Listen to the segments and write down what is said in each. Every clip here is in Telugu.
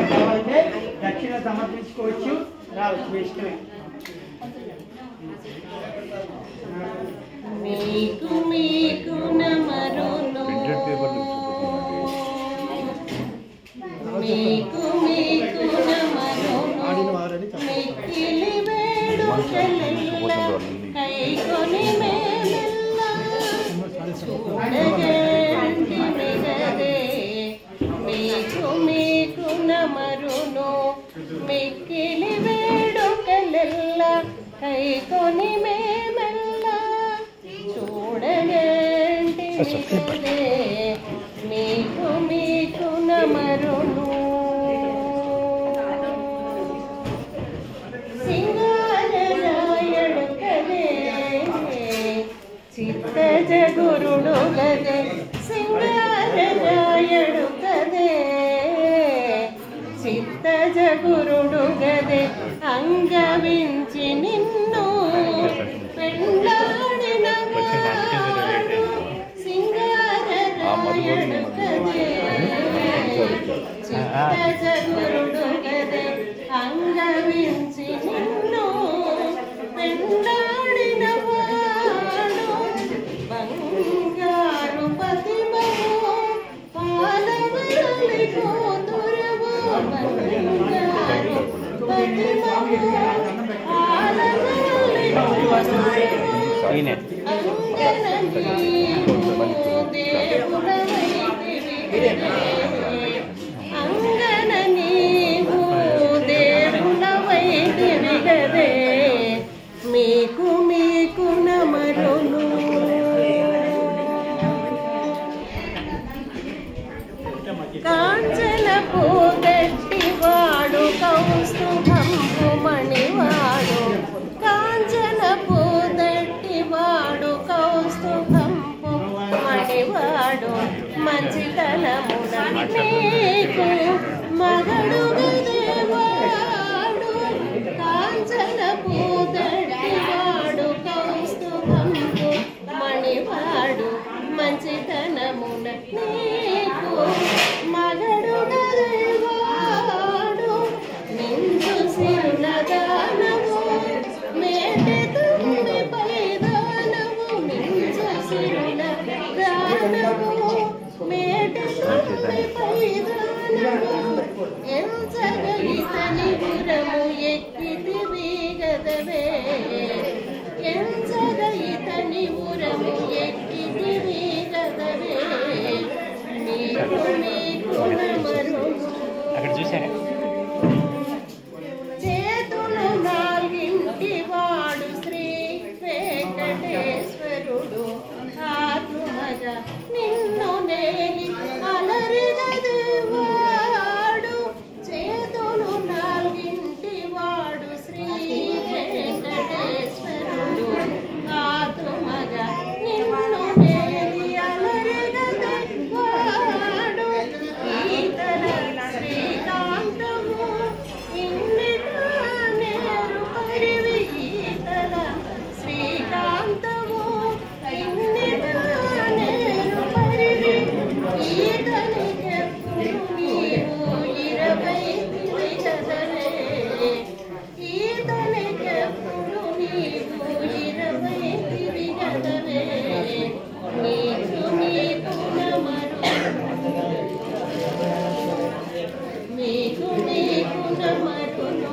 కావాలంటే దక్షిణ సమర్పించుకోవచ్చు, రావచ్చు ఇష్టమే. మీకు మీకు నమరును మీకు మీకు నమరును మిక్కిలి వేడుకలెల్ల కైకొని మేమెల్ల చూడగంటిమిగదే మీకు మీకు నమరును మిక్కిలి వేడుకలెల్ల కైకొని మేమెల్ల చూడగంటిమిగదే మీకు మీకు నమరును సింగారరాయడు కదే చిత్తజ గురుడు గదే సింగారరాయడు కదే చిత్తజ గురుడు గదే అంగవించి నిన్ను పెండాడిన సింగారరాయడు కదే చిత్తజ గురుడు గదే అంగవించి నిన్ను పెండాడిన వాడు బంగారు పతిమము పాలవరలి కూతురవు బంగారు పతిమము పాలవరలి కూతురవు అంగన నీవు దేవుడవైతివి అంగన నీవు దేవుడవైతివి గదే మీకు మీకు నమరును కాంచన పూగట్టివాడు కౌస్తుభంపు మణివాడు కాంచన పూగట్టివాడు కౌస్తుభంపు మణివాడు మంచితనమున నీకు మగడు గదేవాడు కాంచన పూగట్టివాడు కౌస్తుభంపు మణివాడు మంచితనమున నీకు మగడు గదేవాడు నిందు సిరుల దానవు మేటి తుమ్మి పైదానవు నిందు సిరుల దానవు మేటి తుమ్మి పైదానవు ఎంచగలితని పురము ఎక్కితివి గదవే ఎంచగలితని పురము ఎక్కితివి గదవే మీకు మీకు నమరును అక్కడ చూసారా చేతులు నాలుగింటి వాడు శ్రీ వెంకటేశ్వరుడు ఆత్మగ నిన్ను నేలి అలరిగదేవాడు చేతులు నాలుగింటి వాడు శ్రీ వెంకటేశ్వరుడు ఆత్మగ నిన్ను నేలి అలరిగదేవాడు ఈతల శ్రీకాంతము ఇన్నిట నేరు పరివి ఈతల శ్రీకాంతము ఇన్నిట నేరు పరివి ఈతనికెప్పుడు నీవు 20 గదవే ఈతనికెప్పుడు నీవు 20 గదవే నీకు నీకు నమరును మీకు మీకు నమరును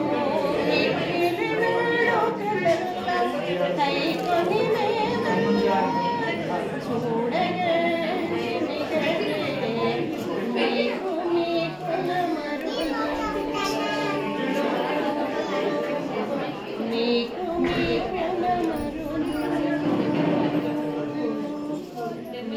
మిక్కిలి వేడుకలెల్ల కైకొని మేమెల్ల చూడగ